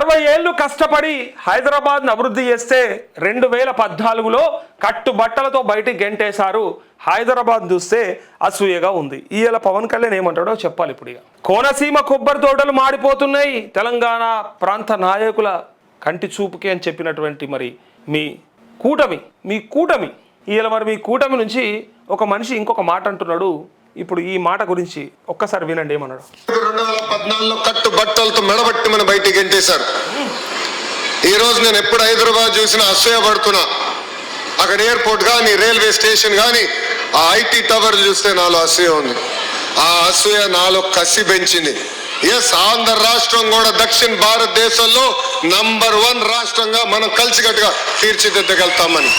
60 ఏళ్ళు కష్టపడి హైదరాబాద్ను అభివృద్ధి చేస్తే 2014లో కట్టుబట్టలతో బయటికి గెంటేశారు. హైదరాబాద్ చూస్తే అసూయగా ఉంది. ఇవాళ పవన్ కళ్యాణ్ ఏమంటాడో చెప్పాలి. ఇప్పుడు కోనసీమ కొబ్బరి తోటలు మాడిపోతున్నాయి తెలంగాణ ప్రాంత నాయకుల కంటి చూపుకి అని చెప్పినటువంటి మరి మీ కూటమి ఇవాళ మరి మీ కూటమి నుంచి ఒక మనిషి ఇంకొక మాట అంటున్నాడు. ఇప్పుడు ఈ మాట గురించి ఒక్కసారి వినండి ఏమన్నాడు. 2014లో కట్టుబట్టలతో మెడబట్టి మన బయటికి గెంటేశారు. ఈ రోజు నేను ఎప్పుడు హైదరాబాద్ చూసినా అసూయ పడుతున్నా. అక్కడ ఎయిర్పోర్ట్ కానీ రైల్వే స్టేషన్ కానీ ఆ ఐటీ టవర్ చూస్తే నాలో అసూయ ఉంది. ఆ అసూయ నాలో కసి పెంచింది. ఎస్, ఆంధ్ర రాష్ట్రం కూడా దక్షిణ భారతదేశంలో నంబర్ 1 రాష్ట్రంగా మనం కలిసికట్టుగా తీర్చిదిద్దగలుగుతామని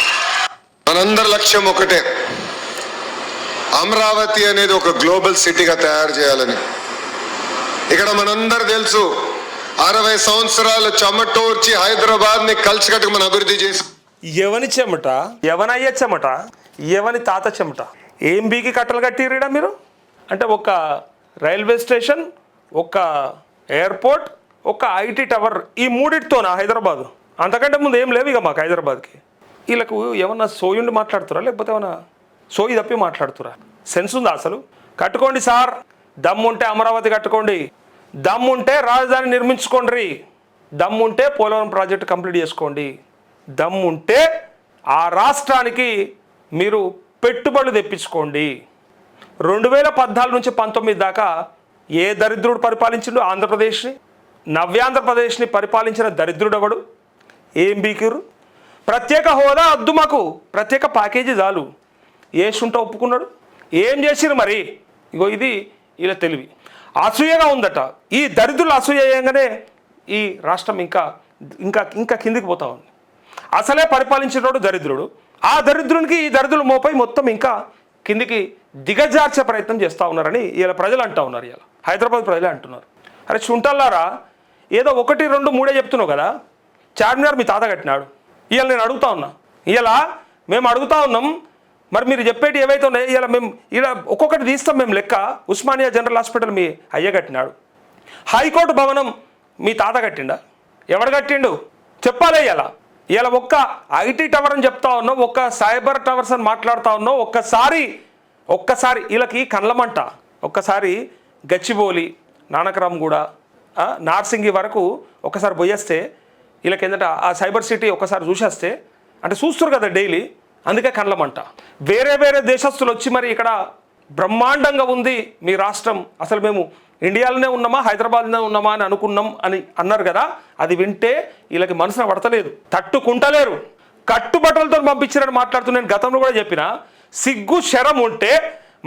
మనందరి లక్ష్యం ఒకటే, అమరావతి అనేది ఒక గ్లోబల్ సిటీగా తయారు చేయాలని. ఇక్కడ మనందరూ తెలుసు 60 సంవత్సరాలు చెమటోర్చి హైదరాబాద్ ని కలిసికట్టుగా మనం అభివృద్ధి చేసి ఎవని చెమట, ఎవనయ్య చెమట, ఎవని తాత చెమట, ఏం బీకి కట్టలు కట్టిర్రీడా మీరు? అంటే ఒక రైల్వే స్టేషన్, ఒక ఎయిర్పోర్ట్, ఒక ఐటీ టవర్, ఈ మూడిటితోనా హైదరాబాదు? అంతకంటే ముందు ఏం లేవు ఇక మాకు హైదరాబాద్కి. వీళ్ళకు ఏమన్నా సోయుండి మాట్లాడుతురా లేకపోతే ఏమన్నా సోయి తప్పి మాట్లాడుతురా? సెన్స్ ఉందా అసలు? కట్టుకోండి సార్, దమ్ముంటే అమరావతి కట్టుకోండి, దమ్ముంటే రాజధాని నిర్మించుకోండి, దమ్ముంటే పోలవరం ప్రాజెక్టు కంప్లీట్ చేసుకోండి, దమ్ముంటే ఆ రాష్ట్రానికి మీరు పెట్టుబడులు తెప్పించుకోండి. 2014 నుంచి 19 దాకా ఏ దరిద్రుడు పరిపాలించిండు ఆంధ్రప్రదేశ్ని? నవ్యాంధ్రప్రదేశ్ని పరిపాలించిన దరిద్రుడు ఎవడు? ఏం బీకిరు? ప్రత్యేక హోదా వద్దు మాకు, ప్రత్యేక ప్యాకేజీ చాలు. ఏసుంటా ఒప్పుకున్నాడు. ఏం చేసిరు మరి? ఇగో ఇది ఇలా తెలివి. అసూయగా ఉందట. ఈ దరిద్రులు అసూయ అయ్యంగానే ఈ రాష్ట్రం ఇంకా ఇంకా ఇంకా కిందికి పోతా ఉంది. అసలే పరిపాలించినోడు దరిద్రుడు, ఆ దరిద్రునికి ఈ దరిద్రులు మోపై మొత్తం ఇంకా కిందికి దిగజార్చే ప్రయత్నం చేస్తూ ఉన్నారని ఇలా ప్రజలు అంటూ ఉన్నారు. ఇలా హైదరాబాద్ ప్రజలే అంటున్నారు. అరే చుంటల్లారా, ఏదో 1, 2, 3 చెప్తున్నావు కదా. చార్మినార్ మీ తాత కట్టినాడు. ఇవాళ నేను అడుగుతా ఉన్నా, ఇలా మేము అడుగుతా ఉన్నాం, మరి మీరు చెప్పేటి ఏవైతే ఉన్నాయో ఇలా మేము ఇలా ఒక్కొక్కటి తీస్తాం మేము లెక్క. ఉస్మానియా జనరల్ హాస్పిటల్ మీ అయ్య కట్టినాడు. హైకోర్టు భవనం మీ తాత కట్టిండా? ఎవడు కట్టిండు చెప్పాలి. ఇలా ఒక్క ఐటీ టవర్ అని చెప్తా ఉన్నావు, ఒక్క సైబర్ టవర్స్ అని మాట్లాడుతూ ఉన్నావు. ఒక్కసారి వీళ్ళకి కళ్ళమంట. ఒక్కసారి గచ్చిబౌలి, నానకరాంగూడ, నార్సింగి వరకు ఒకసారి పోయేస్తే వీళ్ళకి ఏంటంటే ఆ సైబర్ సిటీ ఒక్కసారి చూసేస్తే, అంటే చూస్తారు కదా డైలీ, అందుకే కళ్ళమంట. వేరే దేశస్తులు వచ్చి మరి ఇక్కడ బ్రహ్మాండంగా ఉంది మీ రాష్ట్రం, అసలు మేము ఇండియాలోనే ఉన్నామా హైదరాబాద్లోనే ఉన్నామా అని అనుకున్నాం అని అన్నారు కదా. అది వింటే వీళ్ళకి మనసున పడతలేదు, తట్టుకుంటలేరు. కట్టుబట్టలతో పంపించారని మాట్లాడుతూ నేను గతంలో కూడా చెప్పిన, సిగ్గు శరం ఉంటే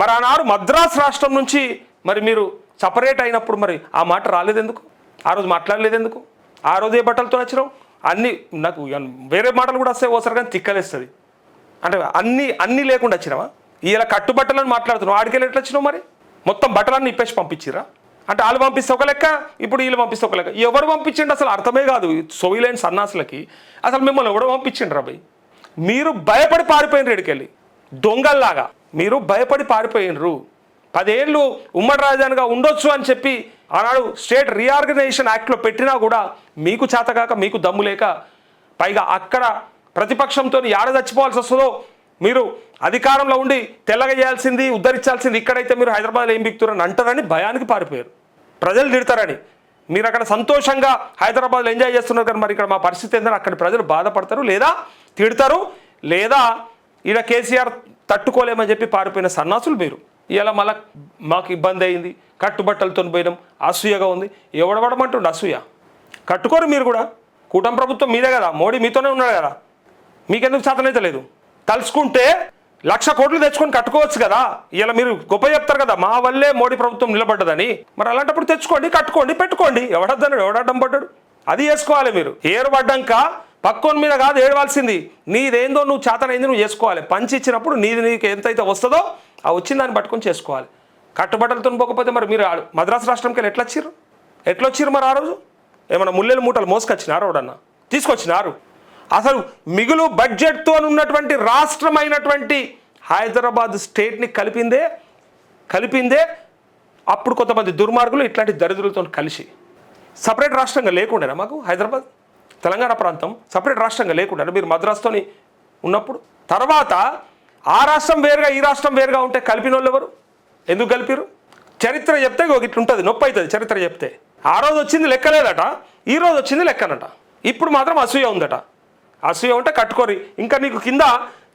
మరి ఆనాడు మద్రాసు రాష్ట్రం నుంచి మరి మీరు సపరేట్ అయినప్పుడు మరి ఆ మాట రాలేదెందుకు? ఆ రోజు మాట్లాడలేదు ఎందుకు? ఆ రోజు ఏ బట్టలతో వచ్చినావు? అన్నీ నాకు వేరే మాటలు కూడా వస్తాయి ఓసారి, కానీ తిక్కలేస్తుంది. అంటే అన్నీ లేకుండా వచ్చినావా? ఇలా కట్టుబట్టలను మాట్లాడుతున్నావు, ఆడికెళ్ళి ఎట్లా వచ్చినావు? మరి మొత్తం బట్టలన్నీ ఇప్పేసి పంపించిరా? అంటే వాళ్ళు పంపిస్తే ఒక లెక్క, ఇప్పుడు వీళ్ళు పంపిస్తే ఒక లెక్క. ఎవరు పంపించండి అసలు అర్థమే కాదు. సోయిలైన్ సన్నాసులకి అసలు మిమ్మల్ని ఎవడో పంపించండి రాబాయ్. మీరు భయపడి పారిపోయినరు ఇక్కడికెళ్ళి, దొంగల్లాగా మీరు భయపడి పారిపోయినరు. 10 ఏళ్ళు ఉమ్మడి రాజధానిగా ఉండొచ్చు అని చెప్పి ఆనాడు స్టేట్ రీఆర్గనైజేషన్ యాక్ట్లో పెట్టినా కూడా మీకు చేతకాక, మీకు దమ్ము లేక, పైగా అక్కడ ప్రతిపక్షంతో ఏడ చచ్చిపోవాల్సి వస్తుందో, మీరు అధికారంలో ఉండి తెల్లగా చేయాల్సింది, ఉద్ధరించాల్సింది ఇక్కడైతే మీరు హైదరాబాద్లో ఏం బిక్తురని అంటారని భయానికి పారిపోయారు. ప్రజలు తిడతారని మీరు అక్కడ సంతోషంగా హైదరాబాద్లో ఎంజాయ్ చేస్తున్నారు కానీ మరి ఇక్కడ మా పరిస్థితి ఏంటంటే అక్కడ ప్రజలు బాధపడతారు, లేదా తిడతారు, లేదా ఈడ కేసీఆర్ తట్టుకోలేమని చెప్పి పారిపోయిన సన్నాసులు మీరు. ఇలా మళ్ళీ మాకు ఇబ్బంది అయింది, కట్టుబట్టలతో పోయినాం, అసూయగా ఉంది. ఎవడబడమంటుండే అసూయ? కట్టుకోరు మీరు కూడా. కూటమి ప్రభుత్వం మీదే కదా, మోడీ మీతోనే ఉన్నాడు కదా, మీకెందుకు చేతనైతే లేదు? తలుచుకుంటే 1,00,000 కోట్లు తెచ్చుకొని కట్టుకోవచ్చు కదా. ఇలా మీరు గొప్ప చెప్తారు కదా, మా వల్లే మోడీ ప్రభుత్వం నిలబడ్డదని. మరి అలాంటప్పుడు తెచ్చుకోండి, కట్టుకోండి, పెట్టుకోండి. ఎవడడ్డం పడ్డాడు? అది చేసుకోవాలి మీరు. ఏరు పడ్డాక పక్కోని మీద కాదు ఏడవాల్సింది, నీదేందో నువ్వు చేతనైంది నువ్వు చేసుకోవాలి. పంచి ఇచ్చినప్పుడు నీకు ఎంతైతే వస్తుందో ఆ వచ్చిన దాన్ని పట్టుకొని చేసుకోవాలి. కట్టుబట్టలతో పోకపోతే మరి మీరు మద్రాసు రాష్ట్రంకి వెళ్ళి ఎట్లా వచ్చిర్రు మరి? ఆ రోజు ఏమన్నా ముల్లెలు మూటలు మోసుకొచ్చినారు? ఎవడన్నా తీసుకొచ్చినారు? అసలు మిగులు బడ్జెట్తో ఉన్నటువంటి రాష్ట్రమైనటువంటి హైదరాబాద్ స్టేట్ని కలిపిందే అప్పుడు కొంతమంది దుర్మార్గులు ఇట్లాంటి దరిద్రులతో కలిసి. సపరేట్ రాష్ట్రంగా లేకుండేనా మాకు హైదరాబాద్ తెలంగాణ ప్రాంతం సపరేట్ రాష్ట్రంగా లేకుండా మీరు మద్రాసుతోని ఉన్నప్పుడు తర్వాత ఆ రాష్ట్రం వేరుగా ఈ రాష్ట్రం వేరుగా ఉంటే కలిపిన వాళ్ళు ఎవరు ఎందుకు కలిపిరు చరిత్ర చెప్తే ఇట్లా ఉంటుంది నొప్పి అవుతుంది చరిత్ర చెప్తే ఆ రోజు వచ్చింది లెక్కలేదట ఈ రోజు వచ్చింది లెక్కనట ఇప్పుడు మాత్రం అసూయ ఉందట అసూయ ఉంటే కట్టుకోరి ఇంకా నీకు కింద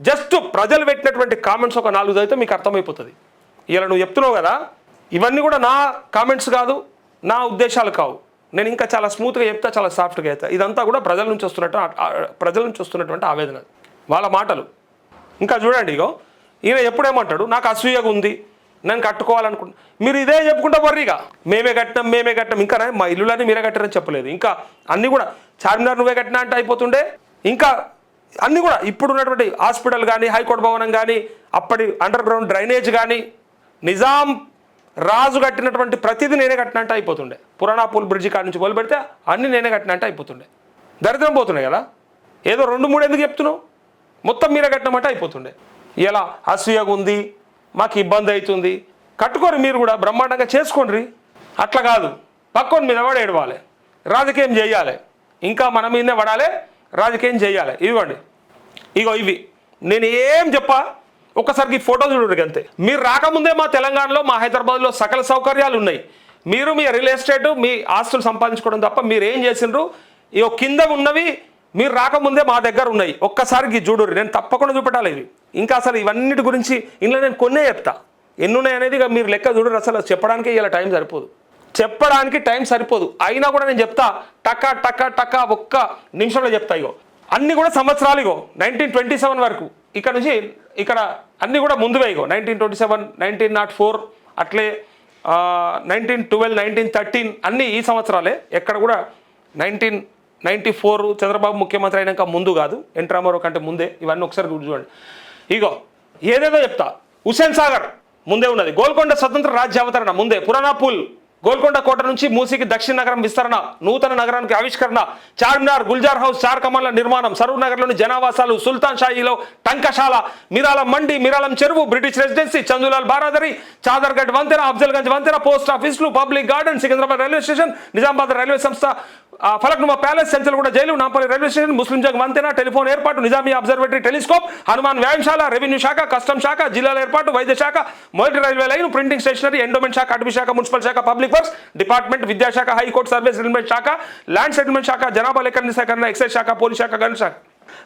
జస్ట్ ప్రజలు పెట్టినటువంటి కామెంట్స్ ఒక 4 చదివితే మీకు అర్థమైపోతుంది ఇలా నువ్వు చెప్తున్నావు కదా ఇవన్నీ కూడా నా కామెంట్స్ కాదు నా ఉద్దేశాలు కావు నేను ఇంకా చాలా స్మూత్గా చెప్తా చాలా సాఫ్ట్గా చెప్తా ఇదంతా కూడా ప్రజల నుంచి వస్తున్నటువంటి ఆవేదన వాళ్ళ మాటలు ఇంకా చూడండి ఇగో ఈయన ఎప్పుడేమంటాడు నాకు అసూయగా ఉంది నేను కట్టుకోవాలనుకుంటున్నా మీరు ఇదే చెప్పుకుంటా వర్రీగా మేమే కట్టినాం ఇంకా మా ఇల్లులన్నీ మీరే కట్టారని చెప్పలేదు ఇంకా అన్నీ కూడా చార్మినార్ నువ్వే కట్టినా అంటే అయిపోతుండే ఇంకా అన్నీ కూడా ఇప్పుడు ఉన్నటువంటి హాస్పిటల్ కానీ హైకోర్టు భవనం కానీ అప్పటి అండర్ గ్రౌండ్ డ్రైనేజ్ కానీ నిజాం రాజు కట్టినటువంటి ప్రతిదీ నేనే కట్టినా అంటే అయిపోతుండే పురాణాపూల్ బ్రిడ్జి కాడ నుంచి మొదలు పెడితే అన్నీ నేనే కట్టినా అంటే అయిపోతుండే దరిద్రం పోతుండే కదా ఏదో 2-3 ఎందుకు చెప్తున్నావు మొత్తం మీరే కట్టినామంటే అయిపోతుండే ఇలా అసూయగా ఉంది మాకు ఇబ్బంది అవుతుంది కట్టుకోరు మీరు కూడా బ్రహ్మాండంగా చేసుకోండి అట్లా కాదు పక్కోని మీద పడి ఏడవాలి రాజకీయం చేయాలి ఇంకా మన మీదనే పడాలి రాజకీయం చేయాలి ఇవ్వండి ఇగో ఇవి నేను ఏం చెప్పా ఒక్కసారికి ఫోటో చూడరు అంతే మీరు రాకముందే మా తెలంగాణలో మా హైదరాబాద్లో సకల సౌకర్యాలు ఉన్నాయి మీరు మీ రియల్ ఎస్టేట్ మీ ఆస్తులు సంపాదించుకోవడం తప్ప మీరు ఏం చేసిండ్రు ఇగో కింద ఉన్నవి మీరు రాకముందే మా దగ్గర ఉన్నాయి ఒక్కసారికి చూడరు నేను తప్పకుండా చూపెట్టాలి ఇవి ఇంకా అసలు ఇవన్నిటి గురించి ఇంట్లో నేను కొన్నే చెప్తా ఎన్ని ఉన్నాయి అనేది ఇక మీరు లెక్క చూడరు అసలు చెప్పడానికి ఇలా టైం సరిపోదు చెప్పడానికి టైం సరిపోదు అయినా కూడా నేను చెప్తా టకా టకా టకా ఒక్క నిమిషంలో చెప్తా ఇగో అన్నీ కూడా సంవత్సరాలు ఇగో 1927 వరకు ఇక్కడ నుంచి ఇక్కడ అన్నీ కూడా ముందువే ఇగో 1927 1904 అట్లే 1912 1913 అన్నీ ఈ సంవత్సరాలే ఎక్కడ కూడా 1994 చంద్రబాబు ముఖ్యమంత్రి అయినాక ముందు కాదు ఎన్ రామారావు కంటే ముందే ఇవన్నీ ఒకసారి చూడండి ఇగో ఏదేదో చెప్తా హుస్సేన్ సాగర్ ముందే ఉన్నది గోల్కొండ స్వతంత్ర రాజ్య అవతరణ ముందే పురాణాపూల్ గోల్కొండ కోట నుంచి మూసీకి దక్షిణ నగరం విస్తరణ నూతన నగరానికి ఆవిష్కరణ చార్మినార్ గుల్జార్ హౌస్ 4 కమన్ల నిర్మాణం సరూర్ నగర్లోని జనావాసాలు సుల్తాన్ షాహీలో టంకశాల మిరాలం మండి మిరాలం చెరువు బ్రిటిష్ రెసిడెన్సీ చందులాల్ బారాదరి చాదర్గఢ్ వంతెన అఫ్జల్గంజ్ వంతెన పోస్ట్ ఆఫీసులు public garden Secunderabad railway station Nizamabad railway సంస్థ Falaknuma palace Chanchalguda jail Nampally railway station Muslim Jung వంతెన టెలిఫోన్ ఏర్పాటు నిజామీ అబ్జర్వేటరీ టెలిస్కోప్ హనుమాన్ వ్యాయామశాల రెవెన్యూ శాఖ కస్టమ్ శాఖ జిల్లాల ఏర్పాటు వైద్య శాఖ మొదటి railway line printing stationery endowment శాఖ అటవీ శాఖ మున్సిపల్ శాఖ పబ్లిక్ వర్క్స్ డిపార్ట్మెంట్ విద్యాశాఖ హైకోర్టు సర్వీస్ సెటిల్మెంట్ శాఖ ల్యాండ్ సెటిల్మెంట్ శాఖ జనాభా లెక్కల సేకరణ ఎక్సైజ్ శాఖ పోలీస్ శాఖ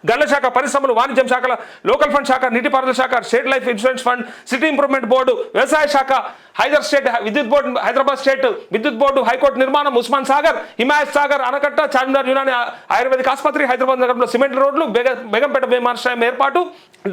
గన్ల శాఖ పరిశ్రమలు వాణిజ్యం శాఖల లోకల్ ఫండ్ శాఖ నీటిపారుదల శాఖ state life insurance fund city improvement board వ్యవసాయ శాఖ హైదర్ స్టేట్ విద్యుత్ బోర్డు హైదరాబాద్ స్టేట్ విద్యుత్ బోర్డు హైకోర్టు నిర్మాణం ఉస్మాన్ సాగర్ హిమాయత్ సాగర్ ఆనకట్ట చార్మినార్ యునాని ఆయుర్వేదిక ఆసుపత్రి హైదరాబాద్ నగరంలో సిమెంట్ రోడ్లు బేగంపేట విమానాశ్రయం ఏర్పాటు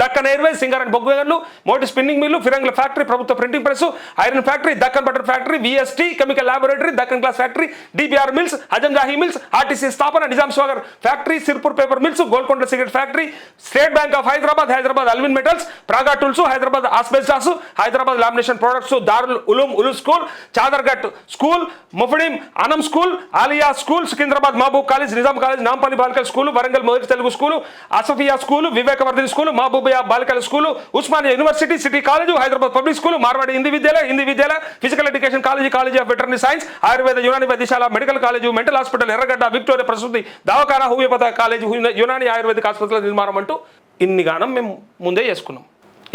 దక్కన్ ఎయిర్వేస్ సింగారెడ్డి బొగ్గు గనులు మోటి స్పిన్నింగ్ మిల్లు ఫిరంగుల ఫ్యాక్టరీ ప్రభుత్వ printing press iron factory Deccan butter factory VST chemical laboratory Deccan glass factory DBR mills Azamjahi mills RTC స్థాపన Nizam Sagar factory Sirpur paper mills Golconda cigarette factory State Bank of Hyderabad Allwyn metals Praga tools Hyderabad asbestos Hyderabad lamination products Darul Uloom ఉలు school Chaderghat school Mufeedul Anam school Aliya school Secunderabad Mahbub college Nizam college Nampally బాలికల school Warangal మొదటి Telugu school Asafia school Vivekavardhini school Mahbubia బాలికల school Osmania university city college Hyderabad public school Marwari Hindi Vidyalaya physical education college of veterinary science Ayurveda Unani వైద్యశాల medical college mental hospital Erragadda Victoria ప్రసూతి దవాఖానా homeopathy college Unani ఆయుర్వేదిక ఆసుపత్రుల నిర్మాణం అంటూ ఇన్ని గానం మేము ముందే చేసుకున్నాం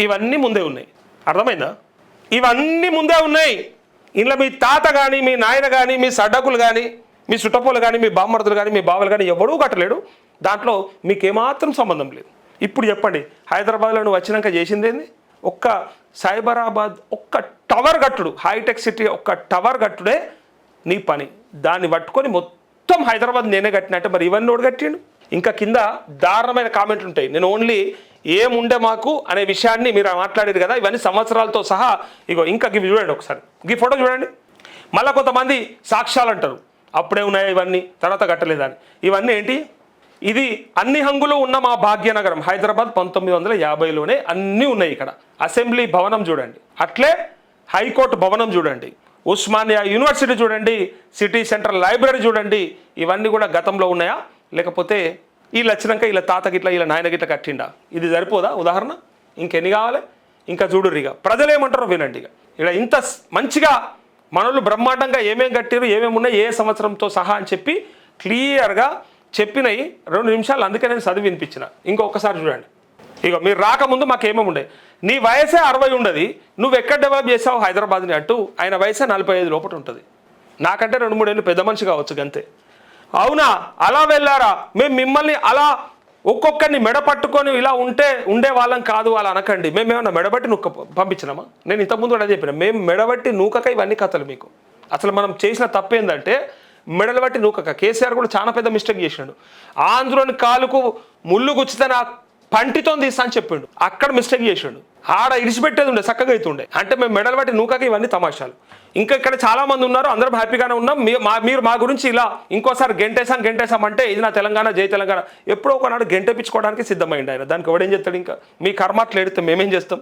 ఇవన్నీ ముందే ఉన్నాయి అర్థమైందా ఇవన్నీ ముందే ఉన్నాయి ఇంట్లో మీ తాత కానీ మీ నాయన కానీ మీ సడ్డకులు కానీ మీ చుట్టపోలు కానీ మీ బామ్మర్దులు కానీ మీ బావలు కానీ ఎవడూ కట్టలేడు దాంట్లో మీకేమాత్రం సంబంధం లేదు ఇప్పుడు చెప్పండి హైదరాబాద్లో నువ్వు వచ్చినాక చేసిందేంది ఒక్క సైబరాబాద్ ఒక్క టవర్ కట్టుడు హైటెక్ సిటీ ఒక్క టవర్ కట్టుడే నీ పని దాన్ని పట్టుకొని మొత్తం హైదరాబాద్ నేనే కట్టినట్టే మరి ఇవన్నీ ఓడి కట్టిండు ఇంకా కింద దారుణమైన కామెంట్లు ఉంటాయి నేను ఓన్లీ ఏముండే మాకు అనే విషయాన్ని మీరు మాట్లాడారు కదా ఇవన్నీ సంవత్సరాలతో సహా ఇగో ఇంకా ఇవి చూడండి ఒకసారి ఈ ఫోటో చూడండి మళ్ళీ కొంతమంది సాక్ష్యాలు అంటారు అప్పుడే ఉన్నాయి ఇవన్నీ తర్వాత కట్టలేదని ఇవన్నీ ఏంటి ఇది అన్ని హంగులు ఉన్న మా భాగ్యనగరం హైదరాబాద్ 1950లోనే అన్నీ ఉన్నాయి ఇక్కడ అసెంబ్లీ భవనం చూడండి అట్లే హైకోర్టు భవనం చూడండి ఉస్మానియా యూనివర్సిటీ చూడండి సిటీ సెంట్రల్ లైబ్రరీ చూడండి ఇవన్నీ కూడా గతంలో ఉన్నాయా లేకపోతే వీళ్ళు వచ్చినాక వీళ్ళ తాత గిట్ల వీళ్ళ నాయన గిట్ల కట్టిండా ఇది సరిపోదా ఉదాహరణ ఇంకెన్ని కావాలి ఇంకా చూడుర్రు ఇక ప్రజలు ఏమంటారో వినండి ఇక ఇలా ఇంత మంచిగా మనోళ్ళు బ్రహ్మాండంగా ఏమేమి కట్టిరు, ఏమేమి ఉన్నాయి, ఏ సంవత్సరంతో సహా అని చెప్పి క్లియర్గా చెప్పినవి 2 నిమిషాలు. అందుకే నేను చదివి వినిపించిన. ఇంకొకసారి చూడండి. ఇక మీరు రాకముందు మాకు ఏమేమి ఉండే, నీ వయసే 60 ఉండదు, నువ్వు ఎక్కడ డెవలప్ చేసావు హైదరాబాద్ని అంటూ ఆయన వయసే 45 లోపల ఉంటుంది. నాకంటే 2-3 ఏళ్ళు పెద్ద మనిషి కావచ్చు అంతే. అవునా, అలా వెళ్ళారా, మేము మిమ్మల్ని అలా ఒక్కొక్కరిని మెడ పట్టుకొని ఇలా ఉండే వాళ్ళం కాదు అలా అనకండి. మేము ఏమన్నా మెడబట్టి నూక పంపించినామా? నేను ఇంతకుముందు కూడా చెప్పిన, మేము మెడబట్టి నూకక ఇవన్నీ కథలు మీకు. అసలు మనం చేసిన తప్పు ఏంటంటే మెడలు బట్టి నూకక. కేసీఆర్ కూడా చాలా పెద్ద మిస్టేక్ చేసినాడు. ఆంధ్రోని కాలుకు ముళ్ళు గుచ్చితే నా పంటితో తీస్తా అని చెప్పిండు, అక్కడ మిస్టేక్ చేసిండు. ఆడ ఇడిచిపెట్టేది ఉండే, చక్కగా అవుతుండే. అంటే మేము మెడలు బట్టి నూకక ఇవన్నీ తమాషాలు. ఇంకా ఇక్కడ చాలా మంది ఉన్నారు, అందరం హ్యాపీగానే ఉన్నాం. మీరు మా గురించి ఇలా ఇంకోసారి గెంటేసాం అంటే ఇది నా తెలంగాణ, జై తెలంగాణ. ఎప్పుడో ఒకనాడు గెంటేపించుకోవడానికి సిద్ధమైంది ఆయన. దానికి ఎవడేం చేస్తాడు? ఇంకా మీ కర్మాట్లు ఎడితే మేమేం చేస్తాం?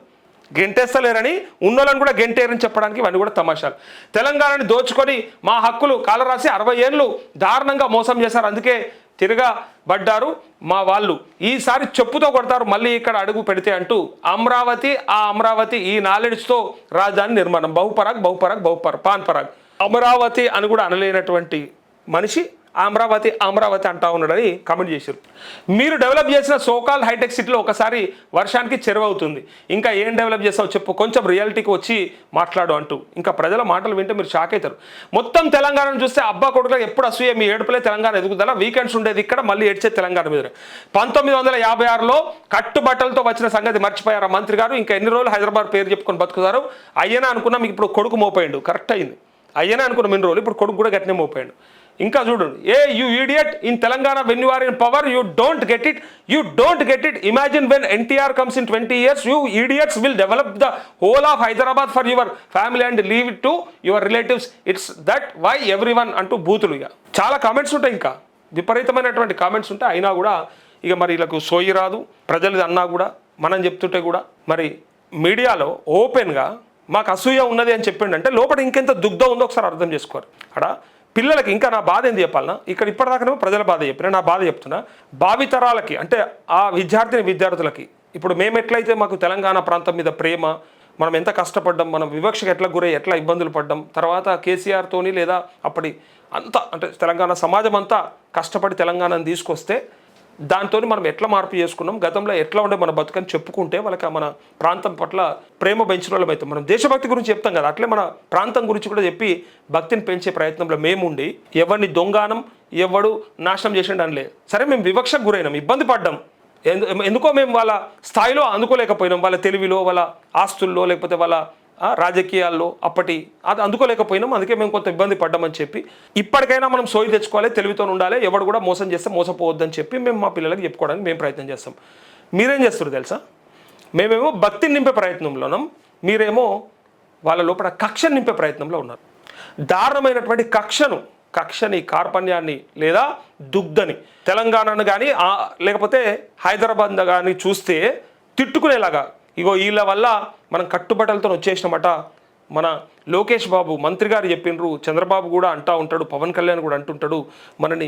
గెంటేస్తలేరని ఉన్నోళ్ళని కూడా గెంటేరని చెప్పడానికి ఇవన్నీ కూడా తమాషాలు. తెలంగాణని దోచుకొని మా హక్కులు కాలరాసి 60 ఏళ్ళు దారుణంగా మోసం చేశారు. అందుకే తిరగబడ్డారు మా వాళ్ళు. ఈసారి చెప్పుతో కొడతారు మళ్ళీ ఇక్కడ అడుగు పెడితే అంటూ అమరావతి ఈ నాలెడ్జ్తో రాజధాని నిర్మాణం. బహుపరాగ్ పాన్ పరాగ్. అమరావతి అని కూడా అనలేనటువంటి మనిషి అమరావతి అంటా ఉన్నాడని కామెంట్ చేశారు. మీరు డెవలప్ చేసిన సోకాల్ హైటెక్ సిటీలో ఒకసారి వర్షానికి చెరువవుతుంది, ఇంకా ఏం డెవలప్ చేస్తావు చెప్పు, కొంచెం రియాలిటీకి వచ్చి మాట్లాడు అంటూ. ఇంకా ప్రజల మాటలు వింటే మీరు షాక్ అవుతారు. మొత్తం తెలంగాణను చూస్తే అబ్బా కొడుకులకు ఎప్పుడు అసూయ, మీ ఏడుపులే తెలంగాణ ఎదుగుదల, వీకెండ్స్ ఉండేది ఇక్కడ, మళ్ళీ ఏడ్చే తెలంగాణ మీద. 1956లో కట్టుబట్టలతో వచ్చిన సంగతి మర్చిపోయారు మంత్రి గారు. ఇంకా ఎన్ని రోజులు హైదరాబాద్ పేరు చెప్పుకొని బతుకుతారు? అయ్యనే అనుకున్నా, మీకు ఇప్పుడు కొడుకు మోపోయిండు. కరెక్ట్ అయింది. అయ్యనే అనుకున్నాం ఎన్ని రోజులు, ఇప్పుడు కొడుకు కూడా గట్టినే మోపోయాడు. ఇంకా చూడండి, you idiot, in Telangana when you are in power you don't get it. Imagine when NTR comes in 20 years, you idiots will develop the whole of Hyderabad for your family and leave it to your relatives. It's that why everyone అంటూ బూతులు. ఇక చాలా comments ఉంటాయి, ఇంకా విపరీతమైనటువంటి comments ఉంటాయి. అయినా కూడా ఇక మరి వీళ్ళకు సోయి రాదు. ప్రజలు అన్నా కూడా, మనం చెప్తుంటే కూడా మరి మీడియాలో ఓపెన్గా మాకు అసూయ ఉన్నది అని చెప్పిండు అంటే లోపల ఇంకెంత దుగ్ధం ఉందో ఒకసారి అర్థం చేసుకోరు. అక్కడ పిల్లలకి ఇంకా నా బాధ ఏంది చెప్పాలన్నా, ఇక్కడ ఇప్పటిదాకానేమో ప్రజల బాధ చెప్పినా, నా బాధ చెప్తున్నా. భావితరాలకి అంటే ఆ విద్యార్థులకి ఇప్పుడు మేము ఎట్లయితే మాకు తెలంగాణ ప్రాంతం మీద ప్రేమ, మనం ఎంత కష్టపడ్డాం, మనం వివక్షకు ఎట్లా గురై ఎట్లా ఇబ్బందులు పడ్డాం, తర్వాత కేసీఆర్తోని లేదా అప్పటి అంతా అంటే తెలంగాణ సమాజం అంతా కష్టపడి తెలంగాణను తీసుకొస్తే దాంతో మనం ఎట్లా మార్పు చేసుకున్నాం, గతంలో ఎట్లా ఉండే మన బతుకని చెప్పుకుంటే వాళ్ళకి మన ప్రాంతం పట్ల ప్రేమ పెంచిన వాళ్ళం అవుతాం. మనం దేశభక్తి గురించి చెప్తాం కదా, అట్లే మన ప్రాంతం గురించి కూడా చెప్పి భక్తిని పెంచే ప్రయత్నంలో మేముండి ఎవరిని దొంగానం ఎవడు నాశనం చేసిండు అనలేదు. సరే, మేము వివక్షకు గురైనాం, ఇబ్బంది పడ్డాం, ఎందుకో మేము వాళ్ళ స్థాయిలో అందుకోలేకపోయినాం, వాళ్ళ తెలివిలో, వాళ్ళ ఆస్తుల్లో, లేకపోతే వాళ్ళ రాజకీయాల్లో అది అందుకోలేకపోయినాం. అందుకే మేము కొంత ఇబ్బంది పడ్డామని చెప్పి ఇప్పటికైనా మనం సోయి తెచ్చుకోవాలి, తెలివితో ఉండాలి, ఎవడు కూడా మోసం చేస్తే మోసపోవద్దని చెప్పి మేము మా పిల్లలకి చెప్పుకోవడానికి మేము ప్రయత్నం చేస్తాం. మీరేం చేస్తారు తెలుసా? మేమేమో భక్తిని నింపే ప్రయత్నంలో ఉన్నాం, మీరేమో వాళ్ళ లోపల కక్షను నింపే ప్రయత్నంలో ఉన్నారు. దారుణమైనటువంటి కక్షని, కార్పణ్యాన్ని లేదా దుగ్ధని తెలంగాణను కానీ లేకపోతే హైదరాబాద్ కానీ చూస్తే తిట్టుకునేలాగా, ఇగో వీళ్ళ వల్ల మనం కట్టుబట్టలతో వచ్చేసినమాట. మన లోకేష్ బాబు మంత్రి గారు చెప్పిండ్రు, చంద్రబాబు కూడా అంటూ ఉంటాడు, పవన్ కళ్యాణ్ కూడా అంటుంటాడు, మనని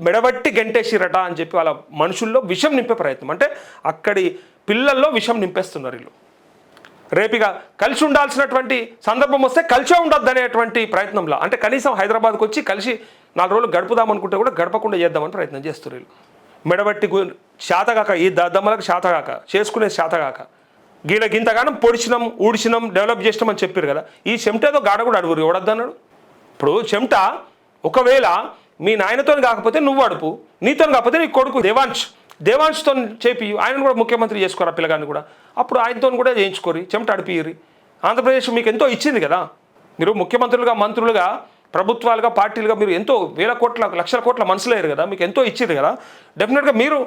మెడబట్టి గెంటేసిరట అని చెప్పి వాళ్ళ మనుషుల్లో విషం నింపే ప్రయత్నం. అంటే అక్కడి పిల్లల్లో విషం నింపేస్తున్నారు వీళ్ళు. రేపిగా కలిసి ఉండాల్సినటువంటి సందర్భం వస్తే కలిసే ఉండొద్దు అనేటువంటి ప్రయత్నంలో, అంటే కనీసం హైదరాబాద్కి వచ్చి కలిసి 4 రోజులు గడుపుదామనుకుంటే కూడా గడపకుండా చేద్దామని ప్రయత్నం చేస్తారు వీళ్ళు. మెడబట్టి శాతగాక, ఈ దద్దమ్మలకు శాతగాక, చేసుకునే శాతగాక, గింతగానం పొడిచినాం, ఊడిచినాం, డెవలప్ చేసినాం అని చెప్పారు కదా. ఈ చెమటేదో గాడ కూడా అడుగురు, ఎవడద్దన్నాడు? ఇప్పుడు చెమట ఒకవేళ మీ నాయనతో కాకపోతే నువ్వు అడుపు, నీతో కాకపోతే నీ కొడుకు దేవాంష్తో చేపి ఆయన కూడా ముఖ్యమంత్రి చేసుకోరు, ఆ పిల్లగాన్ని కూడా. అప్పుడు ఆయనతో కూడా చేయించుకోరి, చెమట అడిపియ్యి. ఆంధ్రప్రదేశ్ మీకు ఎంతో ఇచ్చింది కదా, మీరు ముఖ్యమంత్రులుగా, మంత్రులుగా, ప్రభుత్వాలుగా, పార్టీలుగా మీరు ఎంతో వేల కోట్ల, లక్షల కోట్ల మనసులేరు కదా, మీకు ఎంతో ఇచ్చింది కదా. డెఫినెట్గా మీరు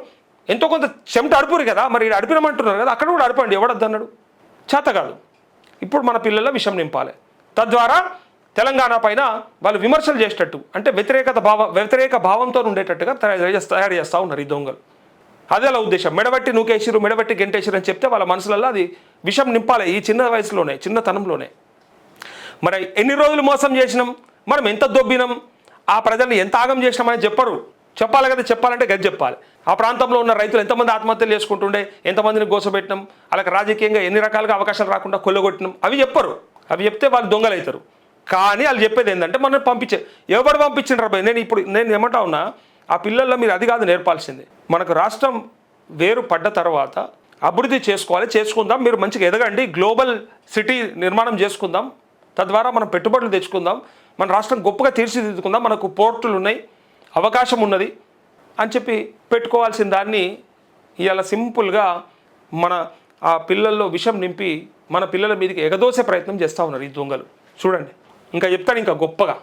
ఎంతో కొంత చెమట అడుపురు కదా, మరి అడిపినమంటున్నారు కదా, అక్కడ కూడా అడపండి, ఎవడద్దన్నాడు? చేత కాదు. ఇప్పుడు మన పిల్లల విషయం నింపాలి, తద్వారా తెలంగాణ పైన వాళ్ళు విమర్శలు చేసేటట్టు, అంటే వ్యతిరేక భావంతో ఉండేటట్టుగా తయారు చేస్తూ ఉన్నారు ఈ దొంగలు. అదే అలా ఉద్దేశం. మెడబట్టి నూకేసిరు, మెడబట్టి గెంటేసిరు అని చెప్తే వాళ్ళ మనసులలో అది విషం నింపాలి ఈ చిన్న వయసులోనే, చిన్నతనంలోనే. మరి ఎన్ని రోజులు మోసం చేసినాం, మనం ఎంత దొబ్బినాం, ఆ ప్రజల్ని ఎంత ఆగం చేసినామని చెప్పాలి కదా. చెప్పాలంటే గది చెప్పాలి. ఆ ప్రాంతంలో ఉన్న రైతులు ఎంతమంది ఆత్మహత్యలు చేసుకుంటుండే, ఎంతమందిని గోసపెట్టినాం, వాళ్ళకి రాజకీయంగా ఎన్ని రకాలుగా అవకాశాలు రాకుండా కొల్లగొట్టినాం, అవి చెప్పరు. అవి చెప్తే వాళ్ళు దొంగలు అవుతారు. కానీ వాళ్ళు చెప్పేది ఏంటంటే మనం పంపించే ఎవరు పంపించిండ్రు అబ్బాయి నేను ఏమంటా ఉన్నా ఆ పిల్లల్లో మీరు అది కాదు నేర్పాల్సింది. మనకు రాష్ట్రం వేరు పడ్డ తర్వాత అభివృద్ధి చేసుకుందాం, మీరు మంచిగా ఎదగండి, గ్లోబల్ సిటీ నిర్మాణం చేసుకుందాం, తద్వారా మనం పెట్టుబడులు తెచ్చుకుందాం, మన రాష్ట్రం గొప్పగా తీర్చిదిద్దుకుందాం, మనకు పోర్టులు ఉన్నాయి, అవకాశం ఉన్నది అని చెప్పి పెట్టుకోవాల్సిన దాన్ని ఇవాళ సింపుల్గా మన ఆ పిల్లల్లో విషం నింపి మన పిల్లల మీదకి ఎగదోసే ప్రయత్నం చేస్తూ ఉన్నారు ఈ దొంగలు. చూడండి, ఇంకా చెప్తాను ఇంకా గొప్పగా.